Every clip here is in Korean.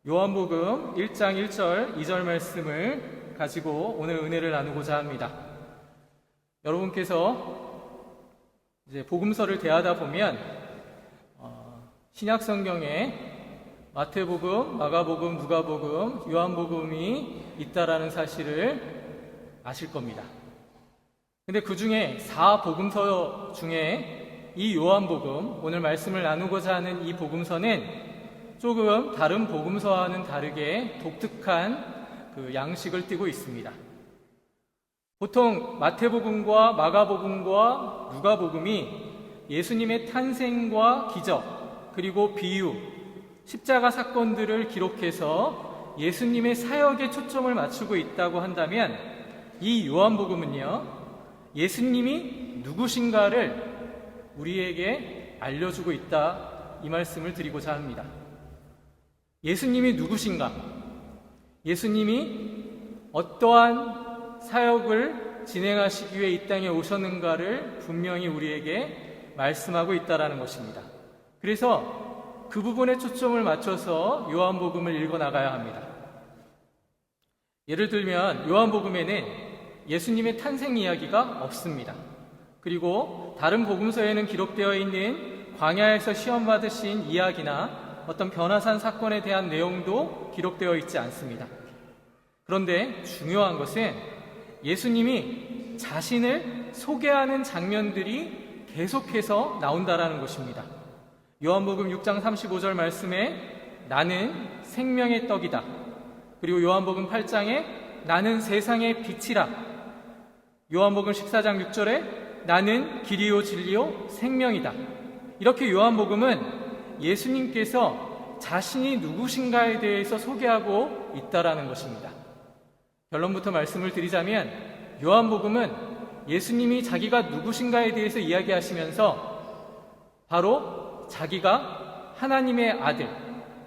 요한복음 1장 1절 2절 말씀을 가지고 오늘 은혜를 나누고자 합니다. 여러분께서 이제 복음서를 대하다 보면 신약 성경에 마태복음, 마가복음, 누가복음, 요한복음이 있다라는 사실을 아실 겁니다. 근데 그 중에 4복음서 중에 이 요한복음, 오늘 말씀을 나누고자 하는 이 복음서는 조금 다른 복음서와는 다르게 독특한 그 양식을 띠고 있습니다. 보통 마태복음과 마가복음과 누가복음이 예수님의 탄생과 기적, 그리고 비유, 십자가 사건들을 기록해서 예수님의 사역에 초점을 맞추고 있다고 한다면 이 요한복음은요, 예수님이 누구신가를 우리에게 알려주고 있다, 이 말씀을 드리고자 합니다. 예수님이 누구신가? 예수님이 어떠한 사역을 진행하시기 위해 이 땅에 오셨는가를 분명히 우리에게 말씀하고 있다는 것입니다. 그래서 그 부분에 초점을 맞춰서 요한복음을 읽어나가야 합니다. 예를 들면 요한복음에는 예수님의 탄생 이야기가 없습니다. 그리고 다른 복음서에는 기록되어 있는 광야에서 시험 받으신 이야기나 어떤 변화산 사건에 대한 내용도 기록되어 있지 않습니다. 그런데 중요한 것은 예수님이 자신을 소개하는 장면들이 계속해서 나온다라는 것입니다. 요한복음 6장 35절 말씀에 나는 생명의 떡이다. 그리고 요한복음 8장에 나는 세상의 빛이라. 요한복음 14장 6절에 나는 길이요 진리요 생명이다. 이렇게 요한복음은 예수님께서 자신이 누구신가에 대해서 소개하고 있다라는 것입니다. 결론부터 말씀을 드리자면 요한복음은 예수님이 자기가 누구신가에 대해서 이야기하시면서 바로 자기가 하나님의 아들,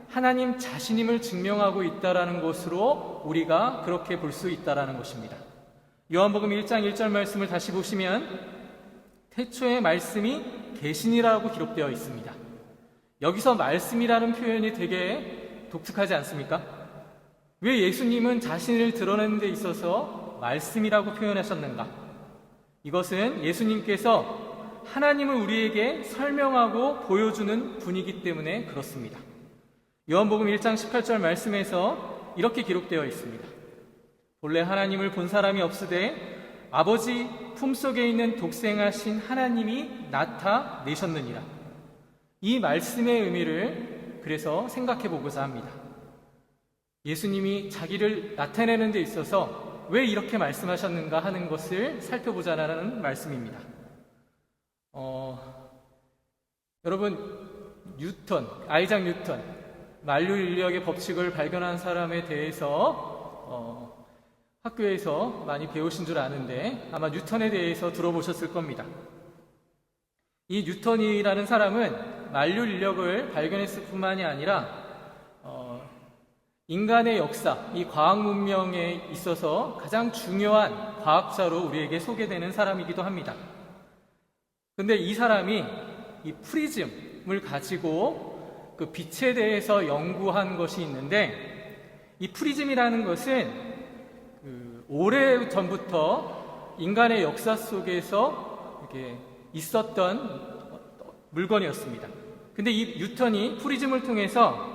하나님 자신임을 증명하고 있다라는 것으로 우리가 그렇게 볼 수 있다라는 것입니다. 요한복음 1장 1절 말씀을 다시 보시면 태초에 말씀이 계시니라고 기록되어 있습니다. 여기서 말씀이라는 표현이 되게 독특하지 않습니까? 왜 예수님은 자신을 드러내는 데 있어서 말씀이라고 표현하셨는가? 이것은 예수님께서 하나님을 우리에게 설명하고 보여주는 분이기 때문에 그렇습니다. 요한복음 1장 18절 말씀에서 이렇게 기록되어 있습니다. 본래 하나님을 본 사람이 없으되 아버지 품속에 있는 독생하신 하나님이 나타내셨느니라. 이 말씀의 의미를 그래서 생각해 보고자 합니다. 예수님이 자기를 나타내는 데 있어서 왜 이렇게 말씀하셨는가 하는 것을 살펴보자라는 말씀입니다. 여러분, 아이작 뉴턴, 만류 인력의 법칙을 발견한 사람에 대해서 학교에서 많이 배우신 줄 아는데 아마 뉴턴에 대해서 들어보셨을 겁니다. 이 뉴턴이라는 사람은 만류 인력을 발견했을 뿐만이 아니라 인간의 역사, 이 과학 문명에 있어서 가장 중요한 과학자로 우리에게 소개되는 사람이기도 합니다. 그런데 이 사람이 이 프리즘을 가지고 그 빛에 대해서 연구한 것이 있는데, 이 프리즘이라는 것은 오래 전부터 인간의 역사 속에서 이렇게 있었던 물건이었습니다. 근데 이 뉴턴이 프리즘을 통해서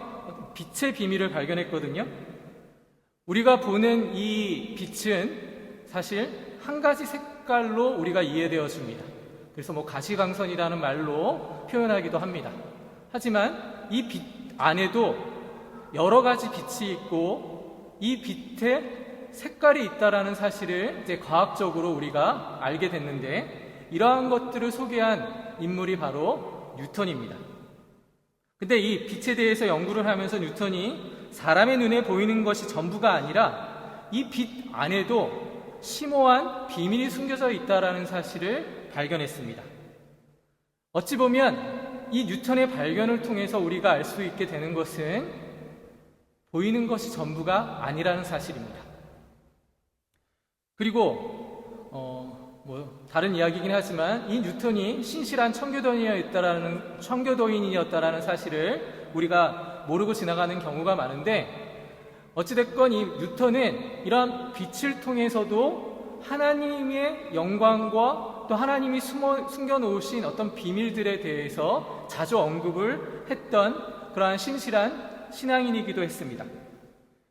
빛의 비밀을 발견했거든요. 우리가 보는 이 빛은 사실 한 가지 색깔로 우리가 이해되어집니다. 그래서 가시광선이라는 말로 표현하기도 합니다. 하지만 이 빛 안에도 여러 가지 빛이 있고 이 빛에 색깔이 있다라는 사실을 이제 과학적으로 우리가 알게 됐는데, 이러한 것들을 소개한 인물이 바로 뉴턴입니다. 근데 이 빛에 대해서 연구를 하면서 뉴턴이 사람의 눈에 보이는 것이 전부가 아니라 이 빛 안에도 심오한 비밀이 숨겨져 있다라는 사실을 발견했습니다. 어찌 보면 이 뉴턴의 발견을 통해서 우리가 알 수 있게 되는 것은 보이는 것이 전부가 아니라는 사실입니다. 그리고 다른 이야기이긴 하지만 이 뉴턴이 신실한 청교도인이었다라는 사실을 우리가 모르고 지나가는 경우가 많은데, 어찌됐건 이 뉴턴은 이러한 빛을 통해서도 하나님의 영광과 또 하나님이 숨겨놓으신 어떤 비밀들에 대해서 자주 언급을 했던 그러한 신실한 신앙인이기도 했습니다.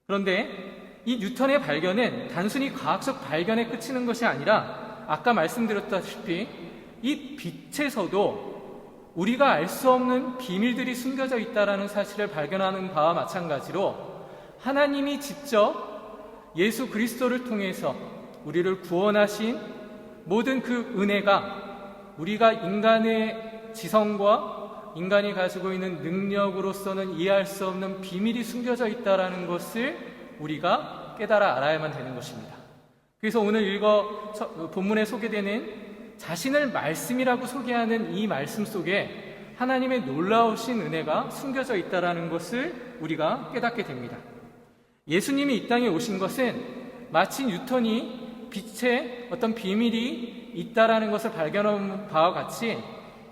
그런데 이 뉴턴의 발견은 단순히 과학적 발견에 그치는 것이 아니라, 아까 말씀드렸다시피 이 빛에서도 우리가 알 수 없는 비밀들이 숨겨져 있다는 사실을 발견하는 바와 마찬가지로, 하나님이 직접 예수 그리스도를 통해서 우리를 구원하신 모든 그 은혜가 우리가 인간의 지성과 인간이 가지고 있는 능력으로서는 이해할 수 없는 비밀이 숨겨져 있다는 것을 우리가 깨달아 알아야만 되는 것입니다. 그래서 오늘 본문에 소개되는 자신을 말씀이라고 소개하는 이 말씀 속에 하나님의 놀라우신 은혜가 숨겨져 있다는 것을 우리가 깨닫게 됩니다. 예수님이 이 땅에 오신 것은 마치 뉴턴이 빛에 어떤 비밀이 있다라는 것을 발견한 바와 같이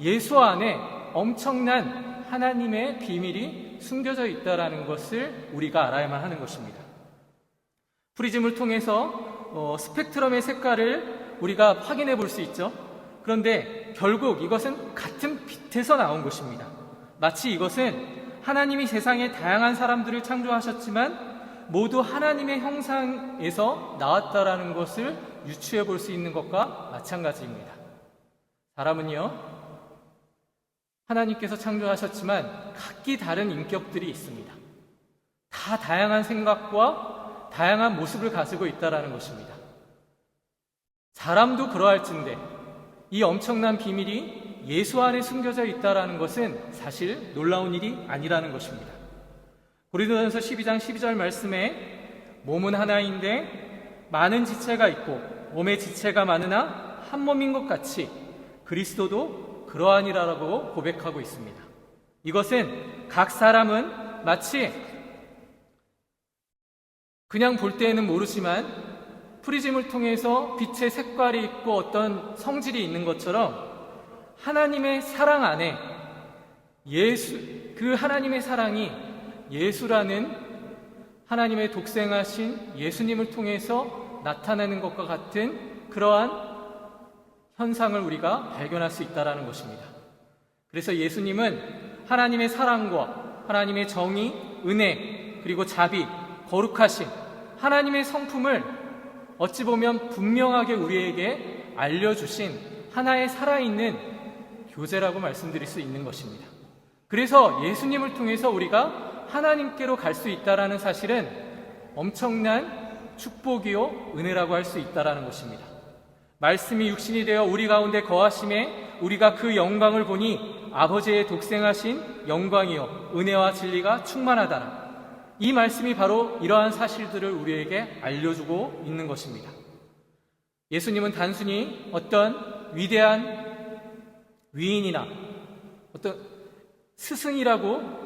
예수 안에 엄청난 하나님의 비밀이 숨겨져 있다라는 것을 우리가 알아야만 하는 것입니다. 프리즘을 통해서 스펙트럼의 색깔을 우리가 확인해 볼 수 있죠. 그런데 결국 이것은 같은 빛에서 나온 것입니다. 마치 이것은 하나님이 세상에 다양한 사람들을 창조하셨지만 모두 하나님의 형상에서 나왔다라는 것을 유추해 볼 수 있는 것과 마찬가지입니다. 사람은요, 하나님께서 창조하셨지만 각기 다른 인격들이 있습니다. 다 다양한 생각과 다양한 모습을 가지고 있다라는 것입니다. 사람도 그러할진데 이 엄청난 비밀이 예수 안에 숨겨져 있다라는 것은 사실 놀라운 일이 아니라는 것입니다. 고린도전서 12장 12절 말씀에 몸은 하나인데 많은 지체가 있고 몸의 지체가 많으나 한 몸인 것 같이 그리스도도 그러하니라라고 고백하고 있습니다. 이것은 각 사람은 마치 그냥 볼 때에는 모르지만 프리즘을 통해서 빛의 색깔이 있고 어떤 성질이 있는 것처럼 하나님의 사랑 안에 그 하나님의 사랑이 예수라는 하나님의 독생하신 예수님을 통해서 나타나는 것과 같은 그러한 현상을 우리가 발견할 수 있다는 것입니다. 그래서 예수님은 하나님의 사랑과 하나님의 정의, 은혜, 그리고 자비, 거룩하심, 하나님의 성품을 어찌 보면 분명하게 우리에게 알려주신 하나의 살아있는 교재라고 말씀드릴 수 있는 것입니다. 그래서 예수님을 통해서 우리가 하나님께로 갈 수 있다는 사실은 엄청난 축복이요 은혜라고 할 수 있다는 것입니다. 말씀이 육신이 되어 우리 가운데 거하심에 우리가 그 영광을 보니 아버지의 독생하신 영광이요 은혜와 진리가 충만하다라. 이 말씀이 바로 이러한 사실들을 우리에게 알려주고 있는 것입니다. 예수님은 단순히 어떤 위대한 위인이나 어떤 스승이라고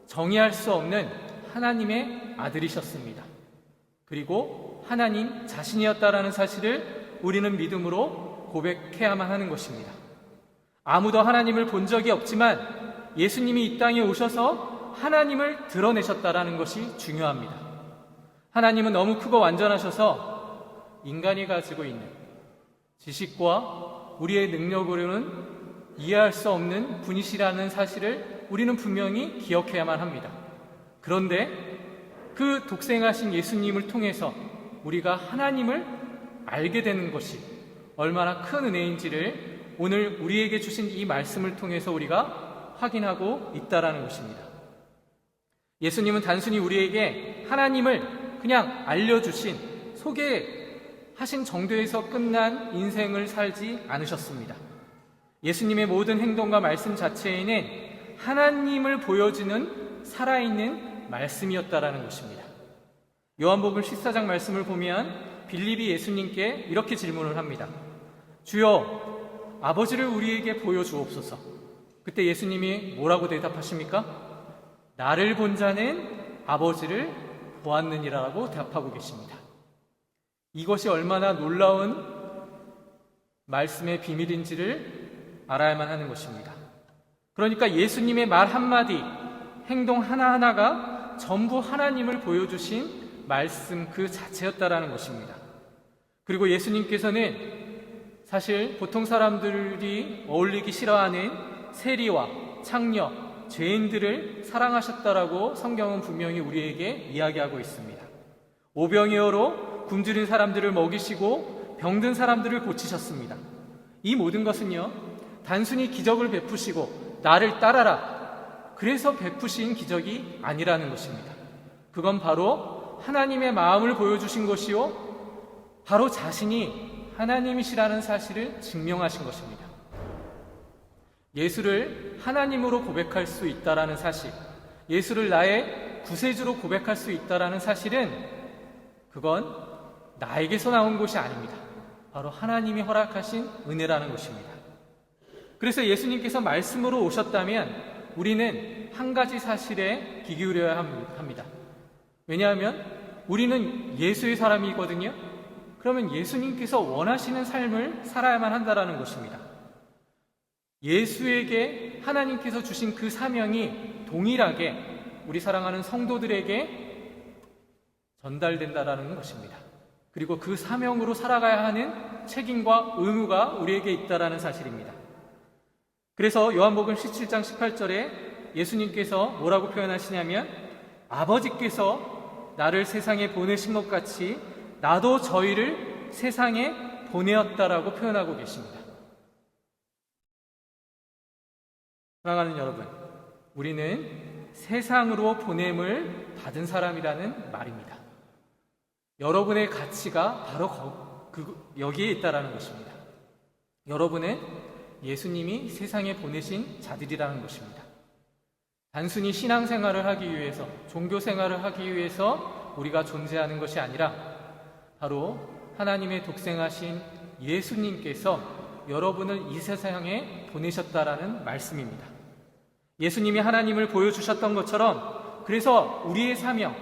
정의할 수 없는 하나님의 아들이셨습니다. 그리고 하나님 자신이었다라는 사실을 우리는 믿음으로 고백해야만 하는 것입니다. 아무도 하나님을 본 적이 없지만 예수님이 이 땅에 오셔서 하나님을 드러내셨다라는 것이 중요합니다. 하나님은 너무 크고 완전하셔서 인간이 가지고 있는 지식과 우리의 능력으로는 이해할 수 없는 분이시라는 사실을 우리는 분명히 기억해야만 합니다. 그런데 그 독생하신 예수님을 통해서 우리가 하나님을 알게 되는 것이 얼마나 큰 은혜인지를 오늘 우리에게 주신 이 말씀을 통해서 우리가 확인하고 있다라는 것입니다. 예수님은 단순히 우리에게 하나님을 그냥 알려주신, 소개하신 정도에서 끝난 인생을 살지 않으셨습니다. 예수님의 모든 행동과 말씀 자체에는 하나님을 보여주는 살아있는 말씀이었다라는 것입니다. 요한복음 14장 말씀을 보면 빌립이 예수님께 이렇게 질문을 합니다. 주여, 아버지를 우리에게 보여주옵소서. 그때 예수님이 뭐라고 대답하십니까? 나를 본 자는 아버지를 보았느니라라고 대답하고 계십니다. 이것이 얼마나 놀라운 말씀의 비밀인지를 알아야만 하는 것입니다. 그러니까 예수님의 말 한마디, 행동 하나하나가 전부 하나님을 보여주신 말씀 그 자체였다라는 것입니다. 그리고 예수님께서는 사실 보통 사람들이 어울리기 싫어하는 세리와 창녀, 죄인들을 사랑하셨다라고 성경은 분명히 우리에게 이야기하고 있습니다. 오병이어로 굶주린 사람들을 먹이시고 병든 사람들을 고치셨습니다. 이 모든 것은요, 단순히 기적을 베푸시고 나를 따라라, 그래서 베푸신 기적이 아니라는 것입니다. 그건 바로 하나님의 마음을 보여주신 것이요, 바로 자신이 하나님이시라는 사실을 증명하신 것입니다. 예수를 하나님으로 고백할 수 있다라는 사실, 예수를 나의 구세주로 고백할 수 있다라는 사실은 그건 나에게서 나온 것이 아닙니다. 바로 하나님이 허락하신 은혜라는 것입니다. 그래서 예수님께서 말씀으로 오셨다면 우리는 한 가지 사실에 귀 기울여야 합니다. 왜냐하면 우리는 예수의 사람이거든요. 그러면 예수님께서 원하시는 삶을 살아야만 한다라는 것입니다. 예수에게 하나님께서 주신 그 사명이 동일하게 우리 사랑하는 성도들에게 전달된다라는 것입니다. 그리고 그 사명으로 살아가야 하는 책임과 의무가 우리에게 있다라는 사실입니다. 그래서 요한복음 17장 18절에 예수님께서 뭐라고 표현하시냐면, 아버지께서 나를 세상에 보내신 것 같이 나도 저희를 세상에 보내었다라고 표현하고 계십니다. 사랑하는 여러분, 우리는 세상으로 보냄을 받은 사람이라는 말입니다. 여러분의 가치가 바로 여기에 있다라는 것입니다. 여러분은 예수님이 세상에 보내신 자들이라는 것입니다. 단순히 신앙생활을 하기 위해서, 종교생활을 하기 위해서 우리가 존재하는 것이 아니라 바로 하나님의 독생하신 예수님께서 여러분을 이 세상에 보내셨다라는 말씀입니다. 예수님이 하나님을 보여주셨던 것처럼, 그래서 우리의 사명,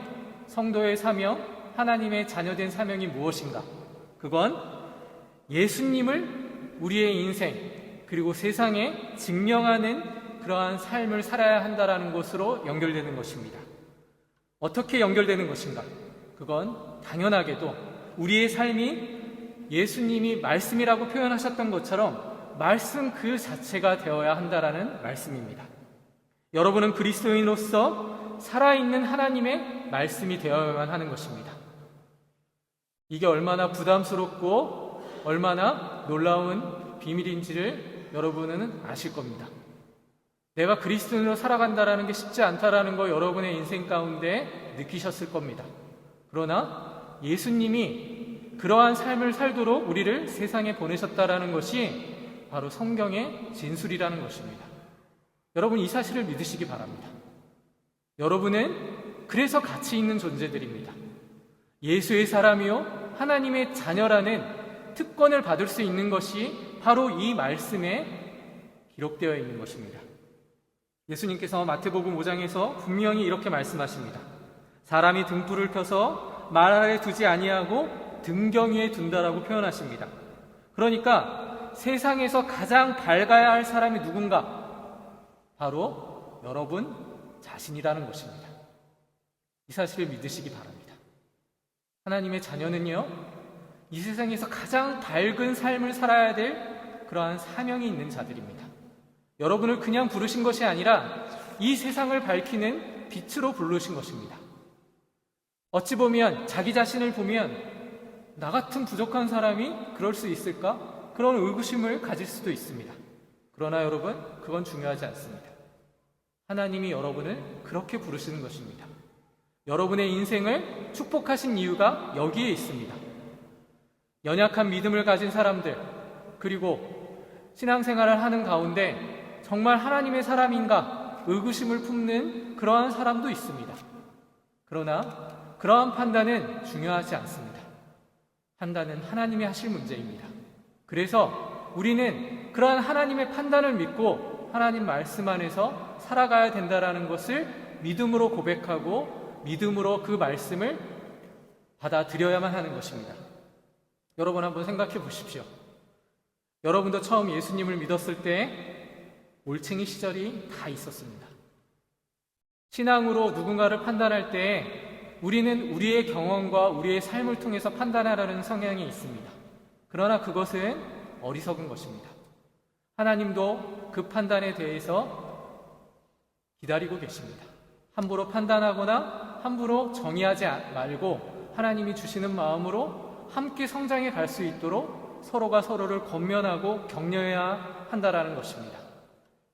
성도의 사명, 하나님의 자녀된 사명이 무엇인가? 그건 예수님을 우리의 인생 그리고 세상에 증명하는 그러한 삶을 살아야 한다라는 것으로 연결되는 것입니다. 어떻게 연결되는 것인가? 그건 당연하게도 우리의 삶이 예수님이 말씀이라고 표현하셨던 것처럼 말씀 그 자체가 되어야 한다라는 말씀입니다. 여러분은 그리스도인으로서 살아있는 하나님의 말씀이 되어야만 하는 것입니다. 이게 얼마나 부담스럽고 얼마나 놀라운 비밀인지를 여러분은 아실 겁니다. 내가 그리스도인으로 살아간다라는 게 쉽지 않다라는 거 여러분의 인생 가운데 느끼셨을 겁니다. 그러나 예수님이 그러한 삶을 살도록 우리를 세상에 보내셨다라는 것이 바로 성경의 진술이라는 것입니다. 여러분, 이 사실을 믿으시기 바랍니다. 여러분은 그래서 가치 있는 존재들입니다. 예수의 사람이요 하나님의 자녀라는 특권을 받을 수 있는 것이 바로 이 말씀에 기록되어 있는 것입니다. 예수님께서 마태복음 5장에서 분명히 이렇게 말씀하십니다. 사람이 등불을 켜서 말 아래 두지 아니하고 등경 위에 둔다라고 표현하십니다. 그러니까 세상에서 가장 밝아야 할 사람이 누군가? 바로 여러분 자신이라는 것입니다. 이 사실을 믿으시기 바랍니다. 하나님의 자녀는요, 이 세상에서 가장 밝은 삶을 살아야 될 그러한 사명이 있는 자들입니다. 여러분을 그냥 부르신 것이 아니라 이 세상을 밝히는 빛으로 부르신 것입니다. 어찌 보면 자기 자신을 보면 나 같은 부족한 사람이 그럴 수 있을까? 그런 의구심을 가질 수도 있습니다. 그러나 여러분, 그건 중요하지 않습니다. 하나님이 여러분을 그렇게 부르시는 것입니다. 여러분의 인생을 축복하신 이유가 여기에 있습니다. 연약한 믿음을 가진 사람들, 그리고 신앙생활을 하는 가운데 정말 하나님의 사람인가 의구심을 품는 그러한 사람도 있습니다. 그러나 그러한 판단은 중요하지 않습니다. 판단은 하나님이 하실 문제입니다. 그래서 우리는 그러한 하나님의 판단을 믿고 하나님 말씀 안에서 살아가야 된다는 것을 믿음으로 고백하고 믿음으로 그 말씀을 받아들여야만 하는 것입니다. 여러분 한번 생각해 보십시오. 여러분도 처음 예수님을 믿었을 때 올챙이 시절이 다 있었습니다. 신앙으로 누군가를 판단할 때 우리는 우리의 경험과 우리의 삶을 통해서 판단하려는 성향이 있습니다. 그러나 그것은 어리석은 것입니다. 하나님도 그 판단에 대해서 기다리고 계십니다. 함부로 판단하거나 함부로 정의하지 말고 하나님이 주시는 마음으로 함께 성장해 갈 수 있도록 서로가 서로를 권면하고 격려해야 한다라는 것입니다.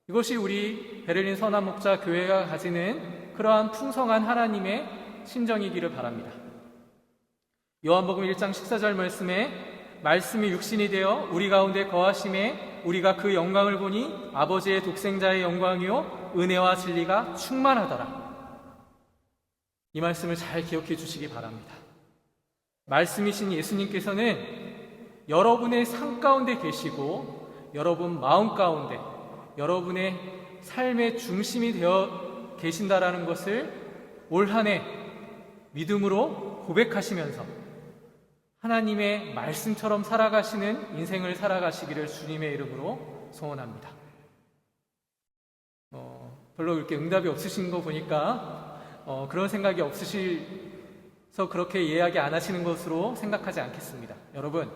이것이 우리 베를린 선한목자 교회가 가지는 그러한 풍성한 하나님의 심정이기를 바랍니다. 요한복음 1장 14절 말씀이 육신이 되어 우리 가운데 거하심에 우리가 그 영광을 보니 아버지의 독생자의 영광이요 은혜와 진리가 충만하더라. 이 말씀을 잘 기억해 주시기 바랍니다. 말씀이신 예수님께서는 여러분의 삶 가운데 계시고 여러분 마음 가운데 여러분의 삶의 중심이 되어 계신다라는 것을 올 한 해 믿음으로 고백하시면서 하나님의 말씀처럼 살아가시는 인생을 살아가시기를 주님의 이름으로 소원합니다. 별로 이렇게 응답이 없으신 거 보니까 그런 생각이 없으셔서 그렇게 이야기 안 하시는 것으로 생각하지 않겠습니다. 여러분,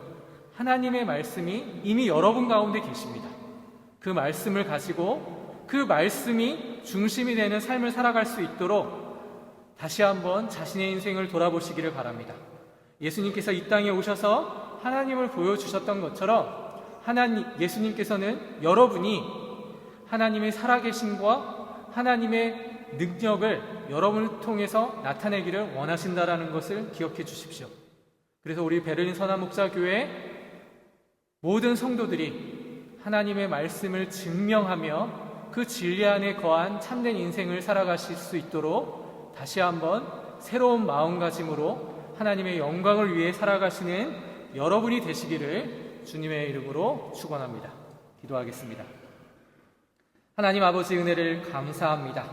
하나님의 말씀이 이미 여러분 가운데 계십니다. 그 말씀을 가지고 그 말씀이 중심이 되는 삶을 살아갈 수 있도록 다시 한번 자신의 인생을 돌아보시기를 바랍니다. 예수님께서 이 땅에 오셔서 하나님을 보여주셨던 것처럼 예수님께서는 여러분이 하나님의 살아계심과 하나님의 능력을 여러분을 통해서 나타내기를 원하신다라는 것을 기억해 주십시오. 그래서 우리 베를린 선한목자교회 모든 성도들이 하나님의 말씀을 증명하며 그 진리 안에 거한 참된 인생을 살아가실 수 있도록 다시 한번 새로운 마음가짐으로 하나님의 영광을 위해 살아가시는 여러분이 되시기를 주님의 이름으로 축원합니다. 기도하겠습니다. 하나님 아버지 은혜를 감사합니다.